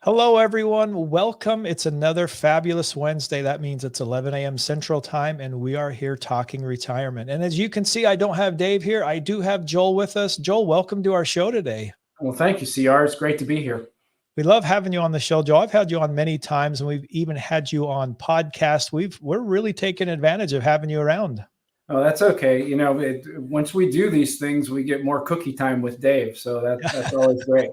Hello, everyone. Welcome. It's another fabulous Wednesday. That means it's 11 a.m. Central Time, and we are here talking retirement. And as you can see, I don't have Dave here. I do have Joel with us. Joel, welcome to our show today. Well, thank you, CR. It's great to be here. We love having you on the show, Joel. I've had you on many times, and we've even had you on podcasts. We're really taking advantage of having you around. Oh, that's okay. Once we do these things, we get more cookie time with Dave. So that's always great.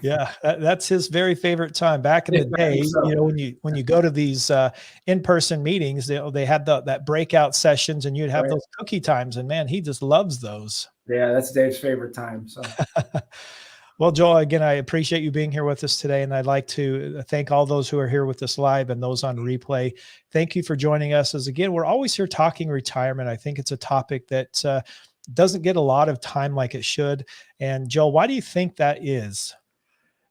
Yeah, that's his very favorite time. Back in Yeah, the I think day, so. when you go to these in-person meetings, they had that breakout sessions, and you'd have Right. those cookie times. And man, he just loves those. Yeah, that's Dave's favorite time. So Well, Joel, again, I appreciate you being here with us today, and I'd like to thank all those who are here with us live and those on replay. Thank you for joining us. As again, we're always here talking retirement. I think it's a topic that doesn't get a lot of time like it should. And Joel, why do you think that is?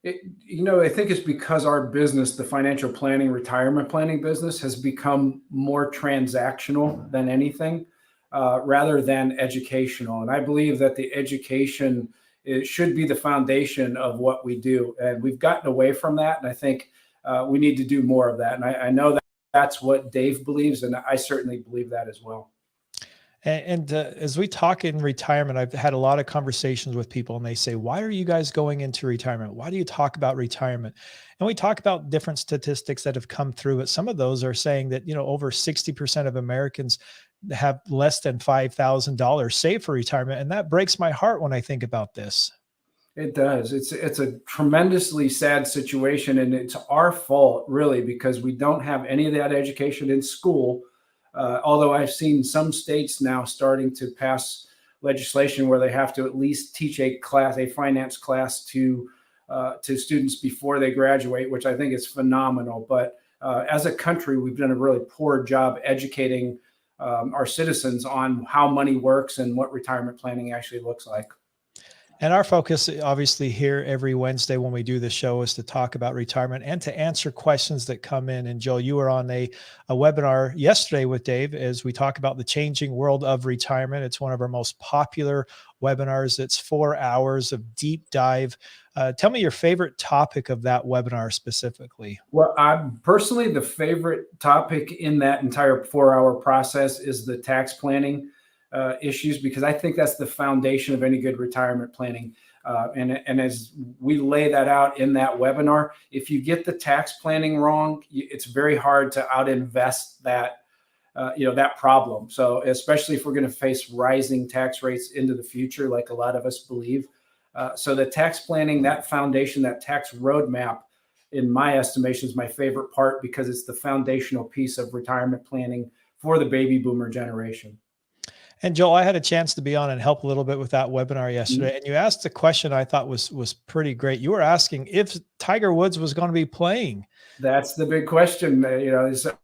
I think it's because our business, the financial planning, retirement planning business, has become more transactional than anything, rather than educational. And I believe that the education should be the foundation of what we do. And we've gotten away from that. And I think we need to do more of that. And I know that that's what Dave believes. And I certainly believe that as well. And as we talk in retirement, I've had a lot of conversations with people, and they say, "Why are you guys going into retirement? Why do you talk about retirement?" And we talk about different statistics that have come through, but some of those are saying that over 60% of Americans have less than $5,000 saved for retirement, and that breaks my heart when I think about this. It does. It's a tremendously sad situation, and it's our fault, really, because we don't have any of that education in school. Although I've seen some states now starting to pass legislation where they have to at least teach a finance class to students before they graduate, which I think is phenomenal. But as a country, we've done a really poor job educating our citizens on how money works and what retirement planning actually looks like. And our focus, obviously, here every Wednesday when we do the show is to talk about retirement and to answer questions that come in. And Joel, you were on a webinar yesterday with Dave as we talk about the changing world of retirement. It's one of our most popular webinars. It's 4 hours of deep dive. Tell me your favorite topic of that webinar specifically. Well, I'm personally, the favorite topic in that entire 4 hour process is the tax planning issues, because I think that's the foundation of any good retirement planning. And as we lay that out in that webinar, if you get the tax planning wrong, it's very hard to outinvest that problem. So especially if we're going to face rising tax rates into the future, like a lot of us believe. So the tax planning, that foundation, that tax roadmap, in my estimation, is my favorite part, because it's the foundational piece of retirement planning for the baby boomer generation. And Joel, I had a chance to be on and help a little bit with that webinar yesterday. And you asked a question I thought was pretty great. You were asking if Tiger Woods was going to be playing. That's the big question.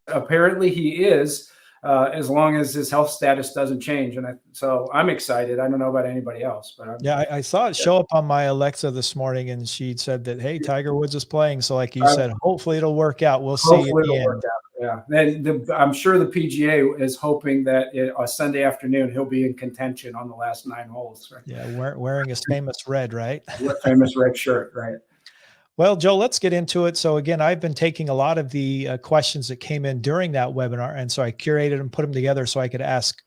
Apparently he is, as long as his health status doesn't change. And so I'm excited. I don't know about anybody else, but I saw it show up on my Alexa this morning, and she said that, hey, Tiger Woods is playing. So like you said, hopefully it'll work out. We'll see at the end. Yeah, I'm sure the PGA is hoping that on Sunday afternoon he'll be in contention on the last 9 holes. Right? Yeah, wearing his famous red, right? Famous red shirt, right? Well, Joe, let's get into it. So again, I've been taking a lot of the questions that came in during that webinar, and so I curated and put them together so I could ask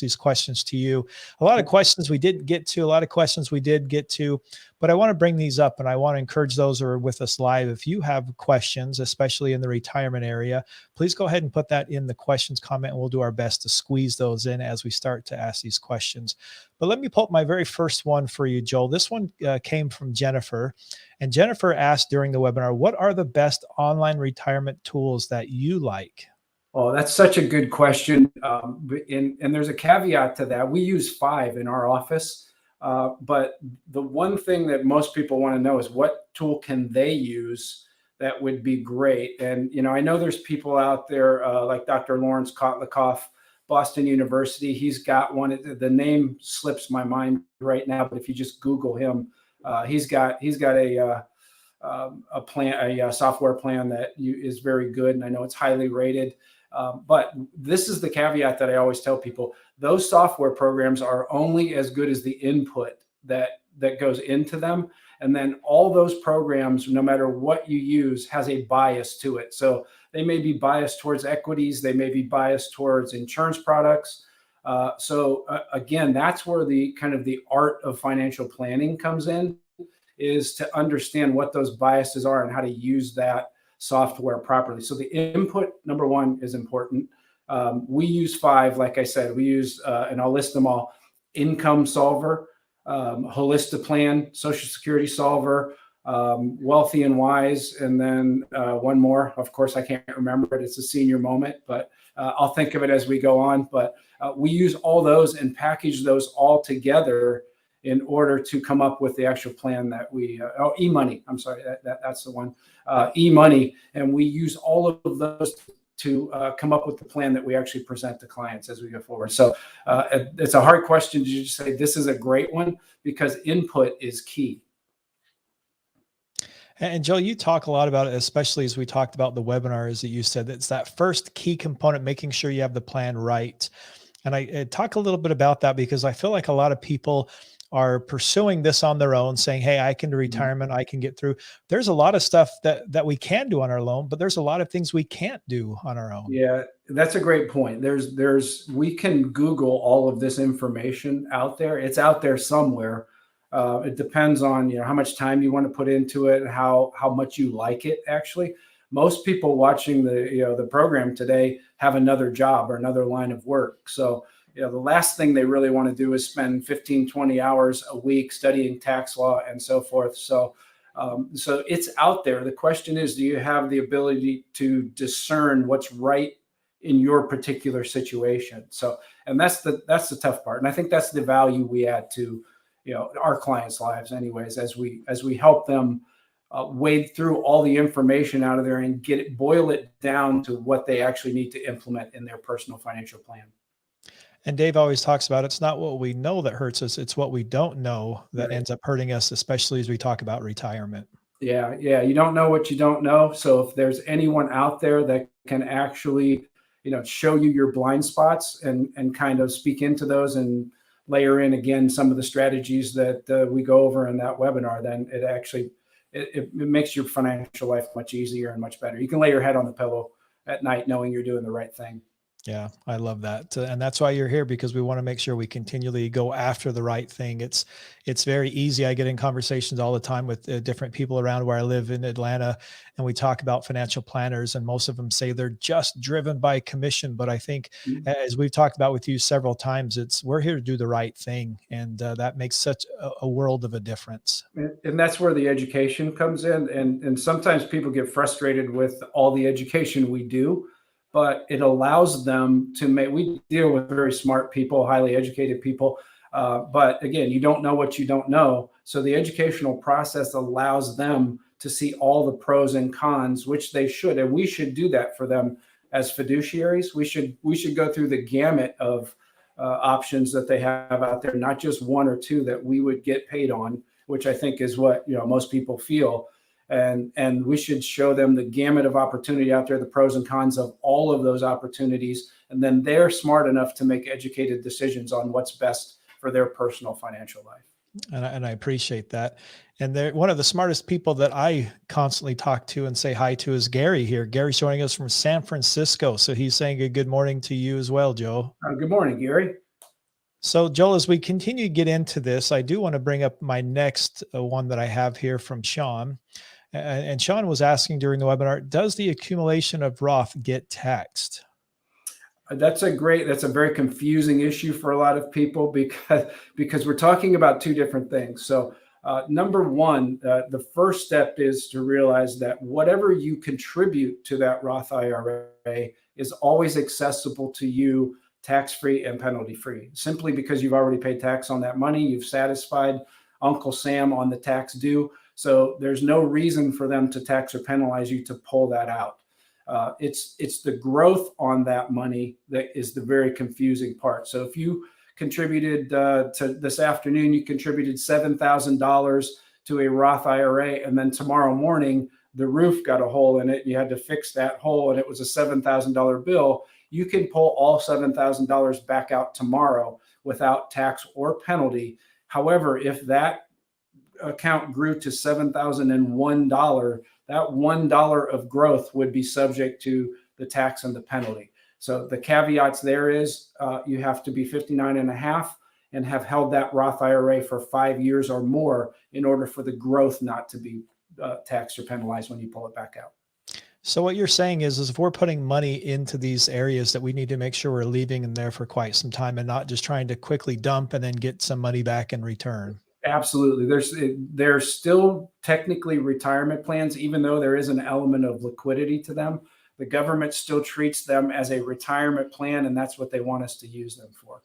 these questions to you. A lot of questions we didn't get to, a lot of questions we did get to, but I want to bring these up, and I want to encourage those who are with us live. If you have questions, especially in the retirement area, please go ahead and put that in the questions comment, and we'll do our best to squeeze those in as we start to ask these questions. But let me pull up my very first one for you, Joel. This one came from Jennifer. And Jennifer asked during the webinar, what are the best online retirement tools that you like? Oh, that's such a good question. And there's a caveat to that. We use 5 in our office. But the one thing that most people want to know is what tool can they use that would be great. And, I know there's people out there like Dr. Lawrence Kotlikoff, Boston University. He's got one. The name slips my mind right now, but if you just Google him, he's got a software plan that is very good, and I know it's highly rated. But this is the caveat that I always tell people: those software programs are only as good as the input that goes into them. And then all those programs, no matter what you use, has a bias to it. So they may be biased towards equities, they may be biased towards insurance products. Again, that's where the kind of the art of financial planning comes in, is to understand what those biases are and how to use that software properly. So the input, number one, is important. We use 5, like I said. We use, and I'll list them all: Income Solver, Holistiplan, Social Security Solver, Wealthy and Wise, and then one more. Of course, I can't remember it. It's a senior moment, but I'll think of it as we go on. But we use all those and package those all together in order to come up with the actual plan that we, eMoney, I'm sorry, that's the one, eMoney. And we use all of those to come up with the plan that we actually present to clients as we go forward. So it's a hard question to just say this is a great one, because input is key. And Joe, you talk a lot about it, especially as we talked about the webinars that you said, it's that first key component, making sure you have the plan right. And I talk a little bit about that because I feel like a lot of people are pursuing this on their own, saying, hey, I can do retirement, I can get through. There's a lot of stuff that we can do on our own, but there's a lot of things we can't do on our own. Yeah, that's a great point. We can Google all of this information out there. It's out there somewhere. It depends on, how much time you want to put into it, and how much you like it. Actually, most people watching the program today have another job or another line of work. So the last thing they really want to do is spend 15, 20 hours a week studying tax law and so forth. So it's out there. The question is, do you have the ability to discern what's right in your particular situation? So, and that's the tough part. And I think that's the value we add to, our clients' lives anyways, as we help them wade through all the information out of there and boil it down to what they actually need to implement in their personal financial plan. And Dave always talks about, it's not what we know that hurts us, it's what we don't know that ends up hurting us, especially as we talk about retirement. Yeah. You don't know what you don't know. So if there's anyone out there that can actually, show you your blind spots and kind of speak into those and layer in again some of the strategies that we go over in that webinar, then it actually it makes your financial life much easier and much better. You can lay your head on the pillow at night knowing you're doing the right thing. Yeah, I love that. And that's why you're here, because we want to make sure we continually go after the right thing. It's very easy. I get in conversations all the time with different people around where I live in Atlanta, and we talk about financial planners, and most of them say they're just driven by commission. But I think, as we've talked about with you several times, we're here to do the right thing. And that makes such a world of a difference. And that's where the education comes in. And sometimes people get frustrated with all the education we do, but it allows them to we deal with very smart people, highly educated people. But again, you don't know what you don't know. So the educational process allows them to see all the pros and cons, which they should. And we should do that for them as fiduciaries. We should go through the gamut of options that they have out there, not just one or two that we would get paid on, which I think is what most people feel. And we should show them the gamut of opportunity out there, the pros and cons of all of those opportunities. And then they're smart enough to make educated decisions on what's best for their personal financial life. And I appreciate that. And one of the smartest people that I constantly talk to and say hi to is Gary here. Gary's joining us from San Francisco. So he's saying a good morning to you as well, Joe. Good morning, Gary. So Joel, as we continue to get into this, I do want to bring up my next one that I have here from Sean. And Sean was asking during the webinar, does the accumulation of Roth get taxed? That's a very confusing issue for a lot of people, because we're talking about two different things. So number one, the first step is to realize that whatever you contribute to that Roth IRA is always accessible to you tax-free and penalty-free, simply because you've already paid tax on that money. You've satisfied Uncle Sam on the tax due. So there's no reason for them to tax or penalize you to pull that out. It's the growth on that money that is the very confusing part. So if you contributed to this afternoon, you contributed $7,000 to a Roth IRA, and then tomorrow morning the roof got a hole in it, and you had to fix that hole, and it was a $7,000 bill. You can pull all $7,000 back out tomorrow without tax or penalty. However, if that account grew to $7,001, that $1 of growth would be subject to the tax and the penalty. So the caveats there is you have to be 59 and a half and have held that Roth IRA for 5 years or more in order for the growth not to be taxed or penalized when you pull it back out. So what you're saying is if we're putting money into these areas that we need to make sure we're leaving them there for quite some time and not just trying to quickly dump and then get some money back in return. Absolutely. There's still technically retirement plans, even though there is an element of liquidity to them. The government still treats them as a retirement plan, and that's what they want us to use them for.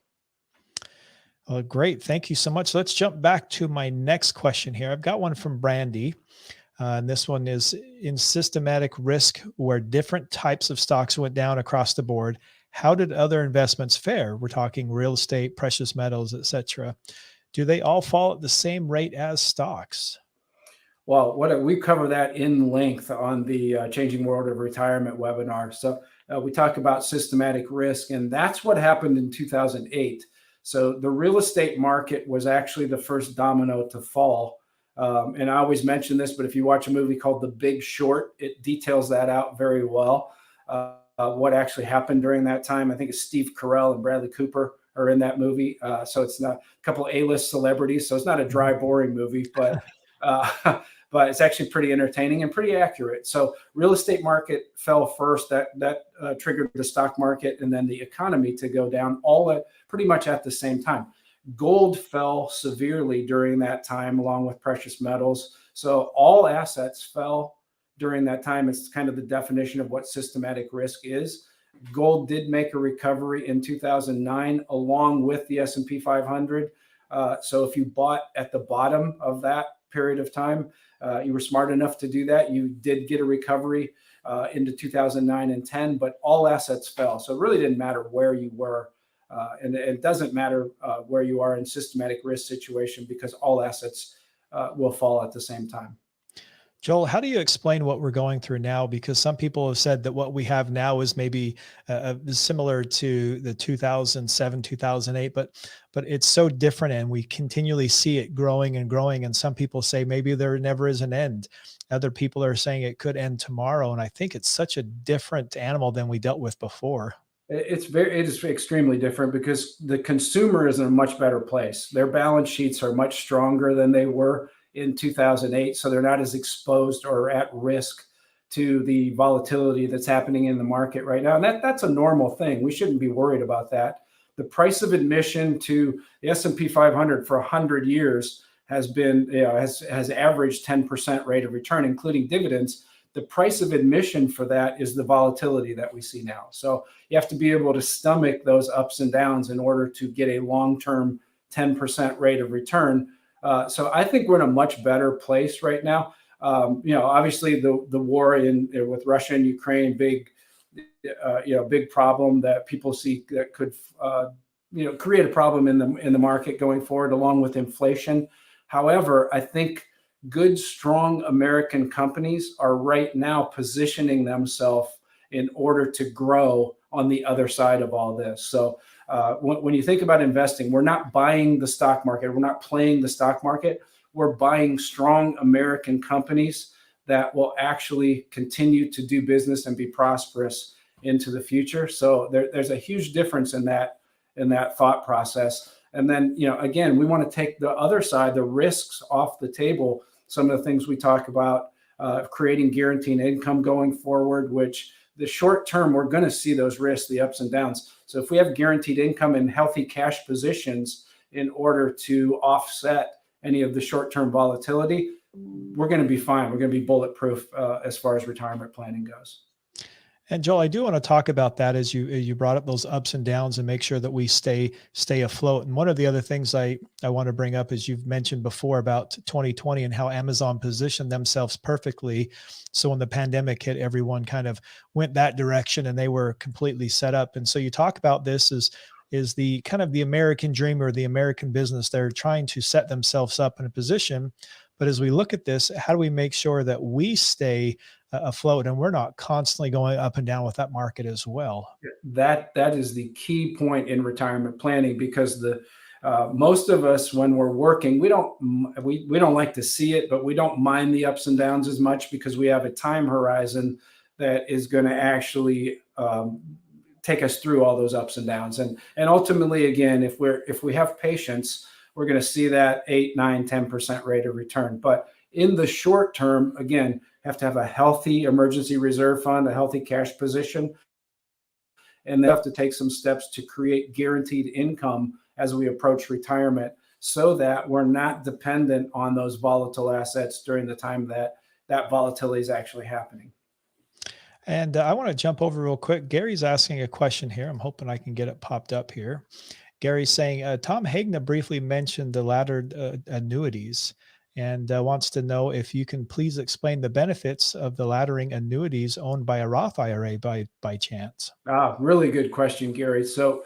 Well, great. Thank you so much. Let's jump back to my next question here. I've got one from Brandy. And this one is in systematic risk where different types of stocks went down across the board. How did other investments fare? We're talking real estate, precious metals, etc. Do they all fall at the same rate as stocks? Well, we cover that in length on the Changing World of Retirement webinar. So we talk about systematic risk, and that's what happened in 2008. So the real estate market was actually the first domino to fall. And I always mention this, but if you watch a movie called The Big Short, it details that out very well. What actually happened during that time. I think it's Steve Carell and Bradley Cooper are in that movie. So it's not a couple of A-list celebrities. So it's not a dry, boring movie, but but it's actually pretty entertaining and pretty accurate. So real estate market fell first. That triggered the stock market and then the economy to go down all pretty much at the same time. Gold fell severely during that time, along with precious metals. So all assets fell during that time. It's kind of the definition of what systematic risk is. Gold did make a recovery in 2009, along with the S&P 500. So if you bought at the bottom of that period of time, you were smart enough to do that. You did get a recovery into 2009 and 10, but all assets fell. So it really didn't matter where you were. And it doesn't matter where you are in systematic risk situation because all assets will fall at the same time. Joel, how do you explain what we're going through now? Because some people have said that what we have now is maybe similar to the 2007, 2008, but it's so different and we continually see it growing and growing. And some people say maybe there never is an end. Other people are saying it could end tomorrow. And I think it's such a different animal than we dealt with before. It is extremely different because the consumer is in a much better place. Their balance sheets are much stronger than they were in 2008. So they're not as exposed or at risk to the volatility that's happening in the market right now. And that's a normal thing. We shouldn't be worried about that. The price of admission to the S&P 500 for 100 years has been, has averaged 10% rate of return, including dividends. The price of admission for that is the volatility that we see now. So you have to be able to stomach those ups and downs in order to get a long-term 10% rate of return. So I think we're in a much better place right now. Obviously the war with Russia and Ukraine, big problem that people see that could, create a problem in the market going forward, along with inflation. However, I think good, strong American companies are right now positioning themselves in order to grow on the other side of all this. So when you think about investing, we're not buying the stock market. We're not playing the stock market. We're buying strong American companies that will actually continue to do business and be prosperous into the future. So there's a huge difference in that thought process. And then, again, we want to take the other side, the risks off the table. Some of the things we talk about, creating guaranteed income going forward, which the short term, we're going to see those risks, the ups and downs. So if we have guaranteed income and healthy cash positions in order to offset any of the short-term volatility, we're going to be fine. We're going to be bulletproof as far as retirement planning goes. And Joel, I do want to talk about that as you brought up those ups and downs and make sure that we stay afloat. And one of the other things I want to bring up is you've mentioned before about 2020 and how Amazon positioned themselves perfectly. So when the pandemic hit, everyone kind of went that direction and they were completely set up. And so you talk about this is the kind of the American dream or the American business. They're trying to set themselves up in a position. But as we look at this, how do we make sure that we stay afloat and we're not constantly going up and down with that market as well? That is the key point in retirement planning, because Most of us, when we're working, we don't like to see it, but we don't mind the ups and downs as much because we have a time horizon that is going to actually take us through all those ups and downs. And ultimately, again, if we have patience, we're going to see that 8, 9, 10% rate of return. But in the short term, again, have to have a healthy emergency reserve fund, a healthy cash position, and they have to take some steps to create guaranteed income as we approach retirement so that we're not dependent on those volatile assets during the time that volatility is actually happening. And I want to jump over real quick. Gary's asking a question here. I'm hoping I can get it popped up here. Gary's saying, Tom Hagna briefly mentioned the laddered annuities and wants to know if you can please explain the benefits of the laddering annuities owned by a Roth IRA by chance. Really good question, Gary. So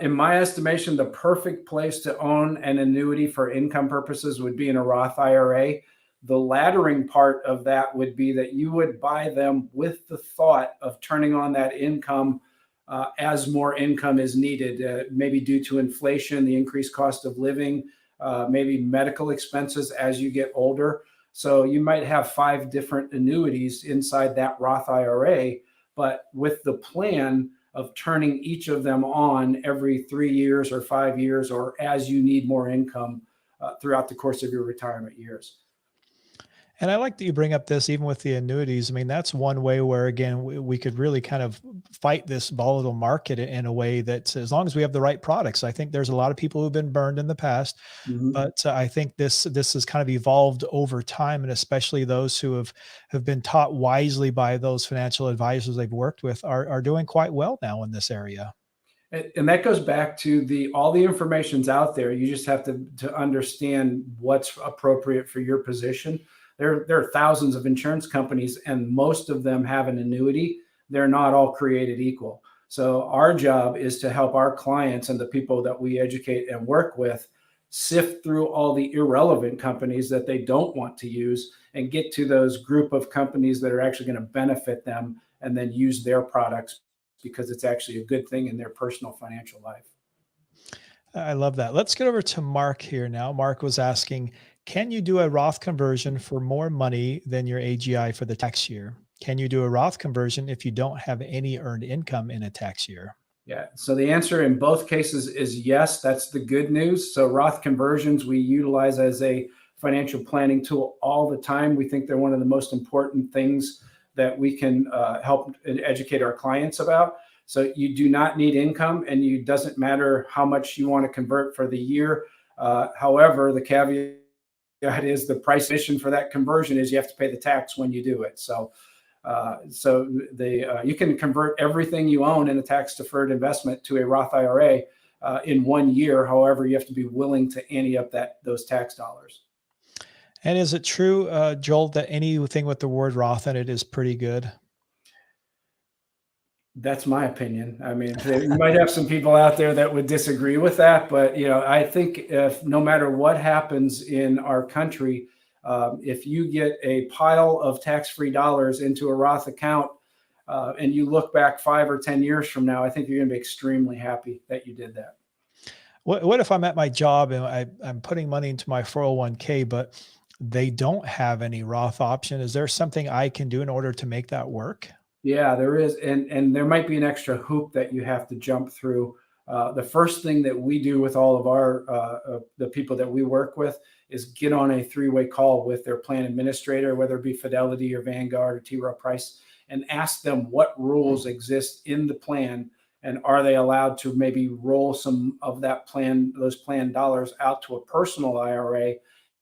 in my estimation, the perfect place to own an annuity for income purposes would be in a Roth IRA. The laddering part of that would be that you would buy them with the thought of turning on that income as more income is needed, maybe due to inflation, the increased cost of living, maybe medical expenses as you get older. So you might have 5 different annuities inside that Roth IRA, but with the plan of turning each of them on every 3 years or 5 years, or as you need more income throughout the course of your retirement years. And I like that you bring up this, even with the annuities. I mean, that's one way where, again, we could really kind of fight this volatile market in a way that, as long as we have the right products. I think there's a lot of people who've been burned in the past, but I think this has kind of evolved over time, and especially those who have been taught wisely by those financial advisors they've worked with are doing quite well now in this area. And that goes back to all the information's out there. You just have to understand what's appropriate for your position. There are thousands of insurance companies, and most of them have an annuity. They're not all created equal. So our job is to help our clients and the people that we educate and work with sift through all the irrelevant companies that they don't want to use and get to those group of companies that are actually going to benefit them, and then use their products because it's actually a good thing in their personal financial life. I love that. Let's get over to Mark here now. Mark was asking, can you do a Roth conversion for more money than your AGI for the tax year? Can you do a Roth conversion if you don't have any earned income in a tax year? Yeah. So the answer in both cases is yes. That's the good news. So Roth conversions we utilize as a financial planning tool all the time. We think they're one of the most important things that we can help and educate our clients about. So you do not need income, and it doesn't matter how much you want to convert for the year. However, the caveat is the price mission for that conversion is you have to pay the tax when you do it. So you can convert everything you own in a tax-deferred investment to a Roth IRA in 1 year. However, you have to be willing to ante up those tax dollars. And is it true, Joel, that anything with the word Roth in it is pretty good? That's my opinion. I mean, you might have some people out there that would disagree with that, but I think if no matter what happens in our country, if you get a pile of tax-free dollars into a Roth account and you look back 5 or 10 years from now, I think you're going to be extremely happy that you did that. What if I'm at my job and I'm putting money into my 401k, but they don't have any Roth option? Is there something I can do in order to make that work? Yeah, there is. And there might be an extra hoop that you have to jump through. The first thing that we do with all of the people that we work with is get on a 3-way call with their plan administrator, whether it be Fidelity or Vanguard or T. Rowe Price, and ask them what rules exist in the plan, and are they allowed to maybe roll some of those plan dollars out to a personal IRA.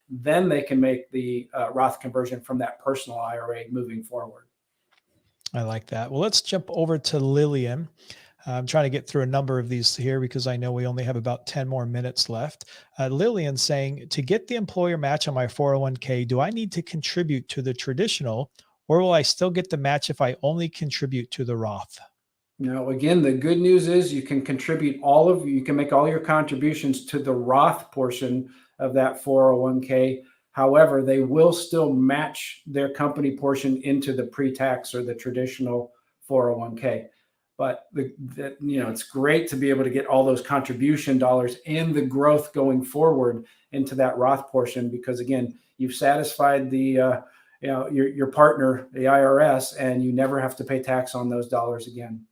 Then they can make the Roth conversion from that personal IRA moving forward. I like that. Well, let's jump over to Lillian. I'm trying to get through a number of these here because I know we only have about 10 more minutes left. Lillian saying, to get the employer match on my 401k, do I need to contribute to the traditional, or will I still get the match if I only contribute to the Roth? Now, again, the good news is you can you can make all your contributions to the Roth portion of that 401k. However, they will still match their company portion into the pre-tax or the traditional 401k. But it's great to be able to get all those contribution dollars and the growth going forward into that Roth portion, because again, you've satisfied your partner, the IRS, and you never have to pay tax on those dollars again.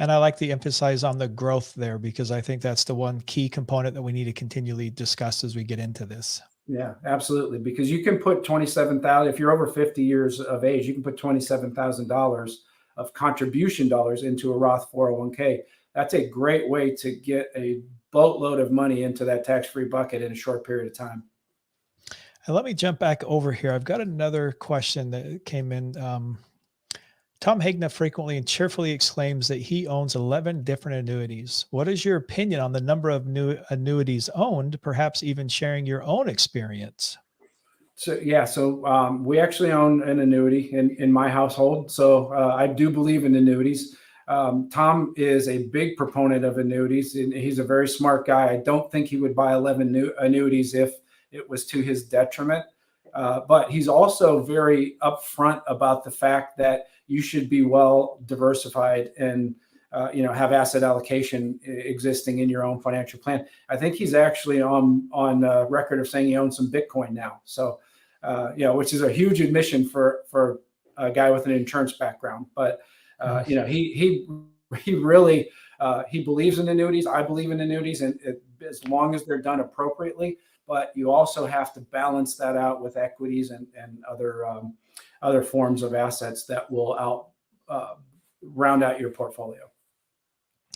And I like the emphasis on the growth there, because I think that's the one key component that we need to continually discuss as we get into this. Yeah, absolutely. Because you can put 27,000, if you're over 50 years of age, you can put $27,000 of contribution dollars into a Roth 401k. That's a great way to get a boatload of money into that tax-free bucket in a short period of time. And let me jump back over here. I've got another question that came in. Tom Hagna frequently and cheerfully exclaims that he owns 11 different annuities. What is your opinion on the number of new annuities owned, perhaps even sharing your own experience? So we actually own an annuity in my household. So I do believe in annuities. Tom is a big proponent of annuities, and he's a very smart guy. I don't think he would buy 11 new annuities if it was to his detriment. But he's also very upfront about the fact that you should be well diversified and have asset allocation existing in your own financial plan. I think he's actually on record of saying he owns some Bitcoin now. So which is a huge admission for a guy with an insurance background. But he really he believes in annuities. I believe in annuities, and as long as they're done appropriately. But you also have to balance that out with equities and other forms of assets that will round out your portfolio.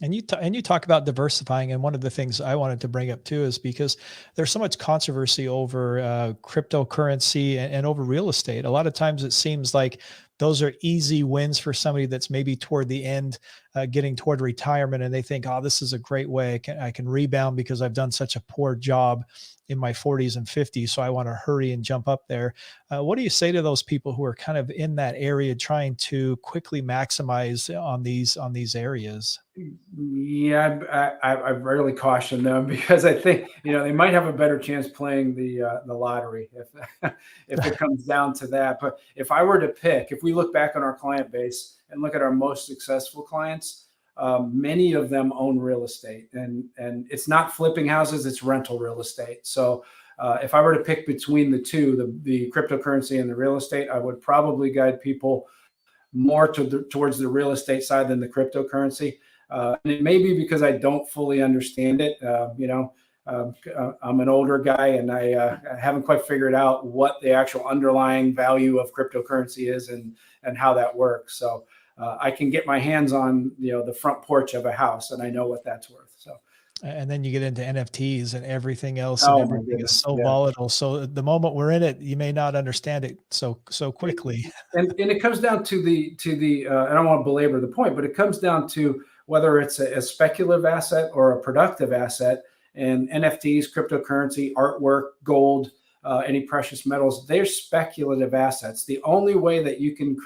And you talk about diversifying, and one of the things I wanted to bring up too is because there's so much controversy over cryptocurrency and over real estate. A lot of times it seems like those are easy wins for somebody that's maybe toward the end, getting toward retirement, and they think, "Oh, this is a great way. I can rebound because I've done such a poor job in my 40s and 50s, so I want to hurry and jump up there." What do you say to those people who are kind of in that area, trying to quickly maximize on these areas? Yeah, I rarely caution them because I think they might have a better chance playing the lottery if if it comes down to that. But if I were to pick, if we look back on our client base and look at our most successful clients, many of them own real estate, and it's not flipping houses; it's rental real estate. So if I were to pick between the two, the cryptocurrency and the real estate, I would probably guide people more towards the real estate side than the cryptocurrency. And it may be because I don't fully understand it. I'm an older guy, and I haven't quite figured out what the actual underlying value of cryptocurrency is and how that works. So I can get my hands on the front porch of a house, and I know what that's worth. So. And then you get into NFTs and everything else, and Oh my everything is goodness, so yeah. volatile. So the moment we're in it, you may not understand it so quickly. And it comes down to I don't want to belabor the point, but it comes down to whether it's a speculative asset or a productive asset. And NFTs, cryptocurrency, artwork, gold, any precious metals, they're speculative assets. The only way that you can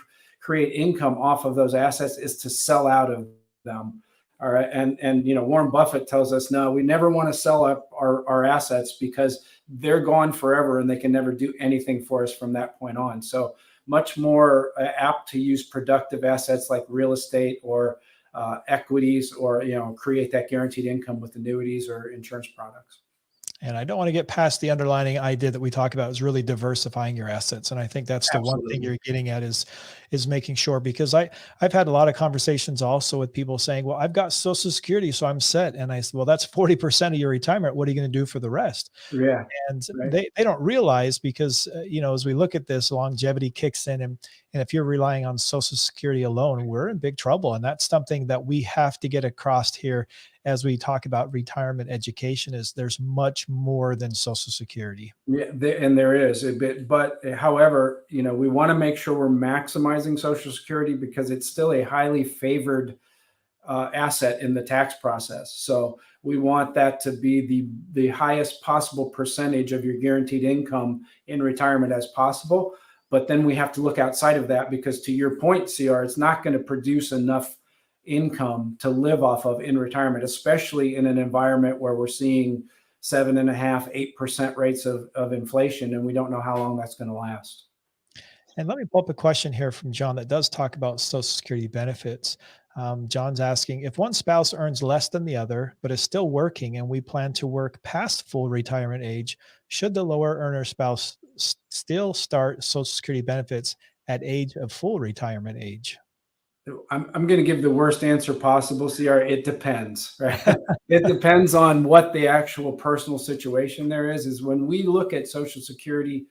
create income off of those assets is to sell out of them. All right. And Warren Buffett tells us, no, we never want to sell up our assets because they're gone forever and they can never do anything for us from that point on. So much more apt to use productive assets like real estate or equities, or create that guaranteed income with annuities or insurance products. And I don't want to get past the underlying idea that we talk about is really diversifying your assets. And I think that's the one thing Absolutely. you're getting at is making sure, because I've had a lot of conversations also with people saying, well, I've got Social Security, so I'm set. And I said, well, that's 40% of your retirement. What are you going to do for the rest? Yeah. And Right. they don't realize, because as we look at this, longevity kicks in, and if you're relying on Social Security alone, we're in big trouble. And that's something that we have to get across here as we talk about retirement education, is there's much more than Social Security. Yeah, and there is a bit, but however, we want to make sure we're maximizing Social Security because it's still a highly favored asset in the tax process. So we want that to be the highest possible percentage of your guaranteed income in retirement as possible. But then we have to look outside of that, because to your point, CR, it's not going to produce enough income to live off of in retirement, especially in an environment where we're seeing 7.5%, 8% rates of inflation, and we don't know how long that's going to last. And let me pull up a question here from John that does talk about Social Security benefits. John's asking, if one spouse earns less than the other, but is still working and we plan to work past full retirement age, should the lower earner spouse still start Social Security benefits at age of full retirement age? I'm going to give the worst answer possible, CR. It depends, right? It depends on what the actual personal situation there is when we look at Social Security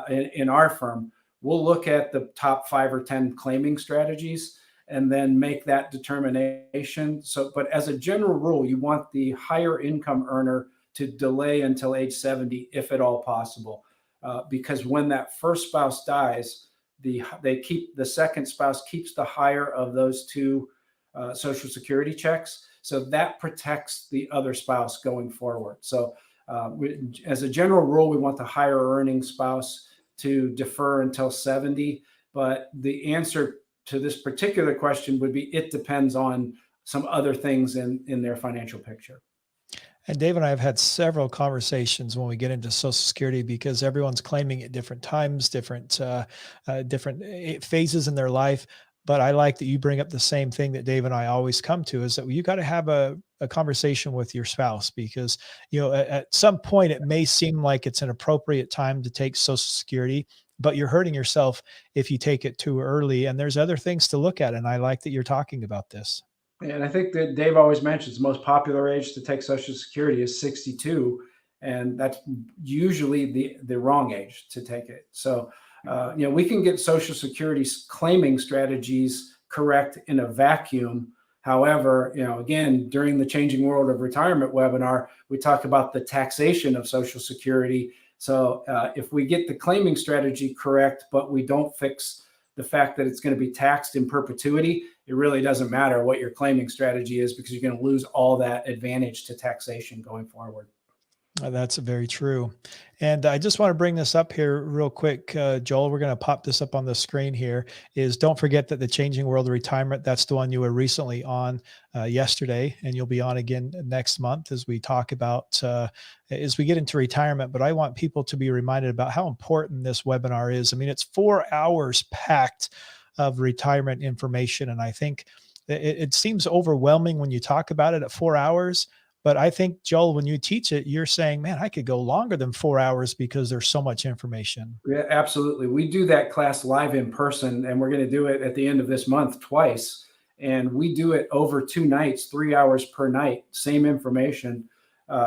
in our firm, we'll look at the top 5 or 10 claiming strategies and then make that determination. So, but as a general rule, you want the higher income earner to delay until age 70, if at all possible, because when that first spouse dies, the second spouse keeps the higher of those two Social Security checks, so that protects the other spouse going forward. So, as a general rule, we want the higher earning spouse to defer until 70. But the answer to this particular question would be it depends on some other things in their financial picture. And Dave and I have had several conversations when we get into Social Security because everyone's claiming at different times, different phases in their life. But I like that you bring up the same thing that Dave and I always come to, is that you got to have a conversation with your spouse, because at some point it may seem like it's an appropriate time to take Social Security, but you're hurting yourself if you take it too early. And there's other things to look at. And I like that you're talking about this. And I think that Dave always mentions the most popular age to take Social Security is 62, and that's usually the wrong age to take it. So, we can get Social Security's claiming strategies correct in a vacuum. However, again, during the Changing World of Retirement webinar, we talk about the taxation of Social Security. So, if we get the claiming strategy correct, but we don't fix the fact that it's going to be taxed in perpetuity, it really doesn't matter what your claiming strategy is, because you're going to lose all that advantage to taxation going forward. That's very true. And I just want to bring this up here real quick, Joel. We're going to pop this up on the screen here. Is don't forget that the Changing World of Retirement, that's the one you were recently on yesterday, and you'll be on again next month as we talk about, as we get into retirement. But I want people to be reminded about how important this webinar is. I mean, it's 4 hours packed of retirement information. And I think it seems overwhelming when you talk about it at 4 hours. But I think, Joel, when you teach it, you're saying, man, I could go longer than 4 hours because there's so much information. Yeah, absolutely. We do that class live in person, and we're going to do it at the end of this month twice. And we do it over 2 nights, 3 hours per night, same information.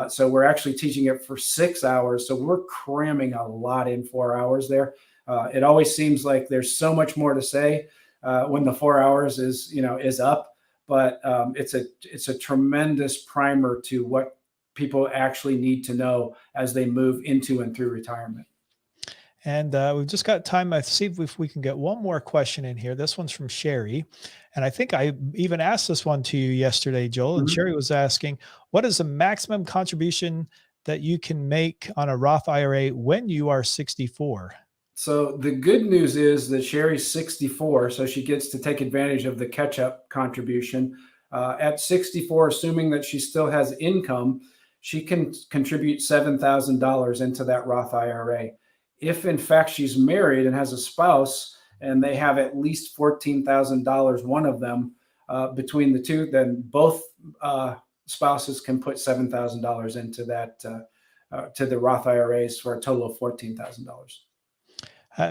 So we're actually teaching it for 6 hours. So we're cramming a lot in 4 hours there. It always seems like there's so much more to say when the 4 hours is up. But it's a tremendous primer to what people actually need to know as they move into and through retirement. And we've just got time. I see if we can get one more question in here. This one's from Sherry. And I think I even asked this one to you yesterday, Joel. And Sherry was asking, what is the maximum contribution that you can make on a Roth IRA when you are 64? So the good news is that Sherry's 64, so she gets to take advantage of the catch-up contribution. At 64, assuming that she still has income, she can contribute $7,000 into that Roth IRA. If in fact she's married and has a spouse and they have at least $14,000, one of them, between the two, then both spouses can put $7,000 into that to the Roth IRAs for a total of $14,000.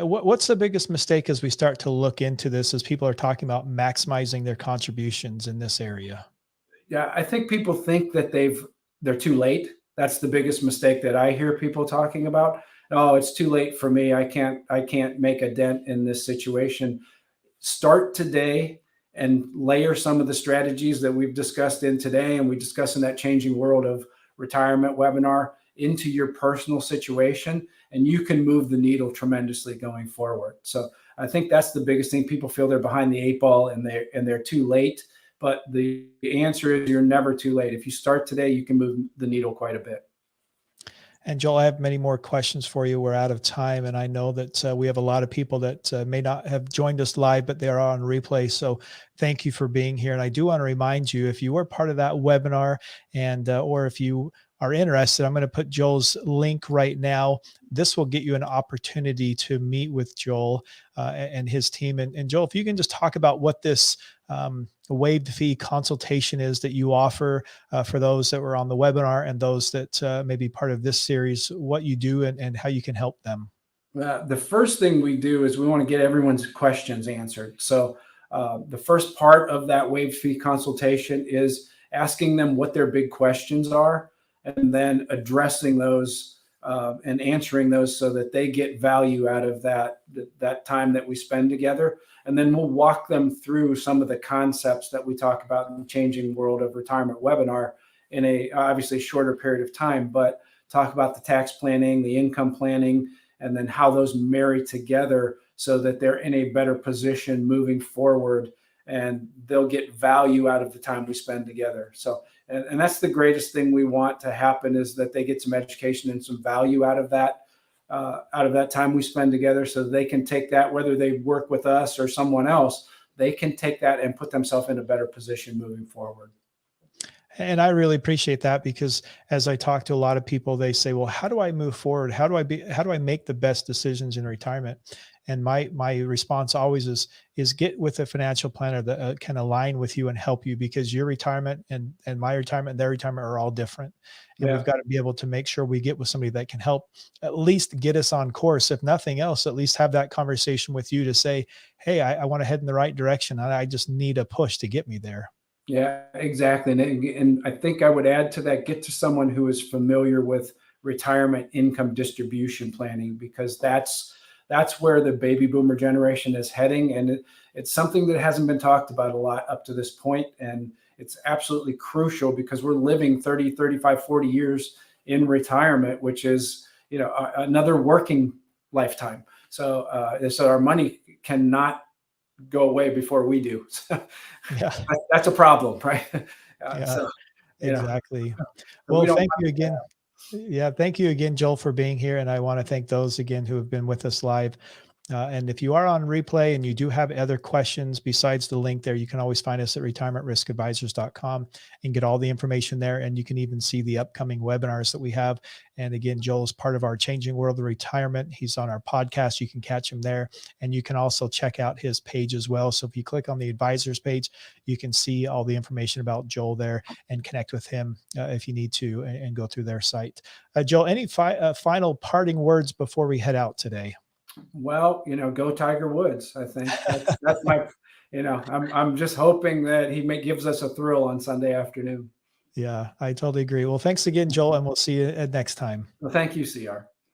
What's the biggest mistake as we start to look into this, as people are talking about maximizing their contributions in this area? Yeah, I think people think that they're too late. That's the biggest mistake that I hear people talking about. Oh, it's too late for me. I can't make a dent in this situation. Start today and layer some of the strategies that we've discussed in today and we discuss in that Changing World of Retirement webinar into your personal situation, and you can move the needle tremendously going forward. So I think that's the biggest thing. People feel they're behind the 8 ball and they're too late. But the answer is you're never too late. If you start today, you can move the needle quite a bit. And Joel, I have many more questions for you. We're out of time. And I know that we have a lot of people that may not have joined us live, but they are on replay. So thank you for being here. And I do want to remind you, if you were part of that webinar and, or if you are interested, I'm going to put Joel's link right now. This will get you an opportunity to meet with Joel and his team. And Joel, if you can just talk about what this waived fee consultation is that you offer for those that were on the webinar and those that may be part of this series, what you do and how you can help them. The first thing we do is we want to get everyone's questions answered. So the first part of that waived fee consultation is asking them what their big questions are, and then addressing those and answering those so that they get value out of that time that we spend together. And then we'll walk them through some of the concepts that we talk about in the Changing World of Retirement webinar in a obviously shorter period of time, but talk about the tax planning, the income planning, and then how those marry together so that they're in a better position moving forward, and they'll get value out of the time we spend together. So, and that's the greatest thing we want to happen, is that they get some education and some value out of that time we spend together, so they can take that, whether they work with us or someone else, they can take that and put themselves in a better position moving forward. And I really appreciate that, because as I talk to a lot of people, they say, well, how do I move forward? How do I make the best decisions in retirement? And my response always is get with a financial planner that can align with you and help you, because your retirement and my retirement and their retirement are all different. And Yeah. we've got to be able to make sure we get with somebody that can help at least get us on course. If nothing else, at least have that conversation with you to say, hey, I want to head in the right direction. I just need a push to get me there. Yeah, exactly. And I think I would add to that, get to someone who is familiar with retirement income distribution planning, because that's where the baby boomer generation is heading. And it's something that hasn't been talked about a lot up to this point. And it's absolutely crucial, because we're living 30, 35, 40 years in retirement, which is, another working lifetime. So our money cannot go away before we do. Yeah. That's a problem, right? Yeah, So, exactly. we Well, don't thank want you again. Yeah, thank you again, Joel, for being here. And I want to thank those again who have been with us live. And if you are on replay and you do have other questions besides the link there, you can always find us at retirementriskadvisors.com and get all the information there. And you can even see the upcoming webinars that we have. And again, Joel is part of our Changing World of Retirement. He's on our podcast. You can catch him there. And you can also check out his page as well. So if you click on the advisors page, you can see all the information about Joel there and connect with him if you need to, and go through their site. Joel, any final parting words before we head out today? Well, go Tiger Woods. I think that's my, I'm just hoping that he gives us a thrill on Sunday afternoon. Yeah, I totally agree. Well, thanks again, Joel, and we'll see you next time. Well, thank you, CR.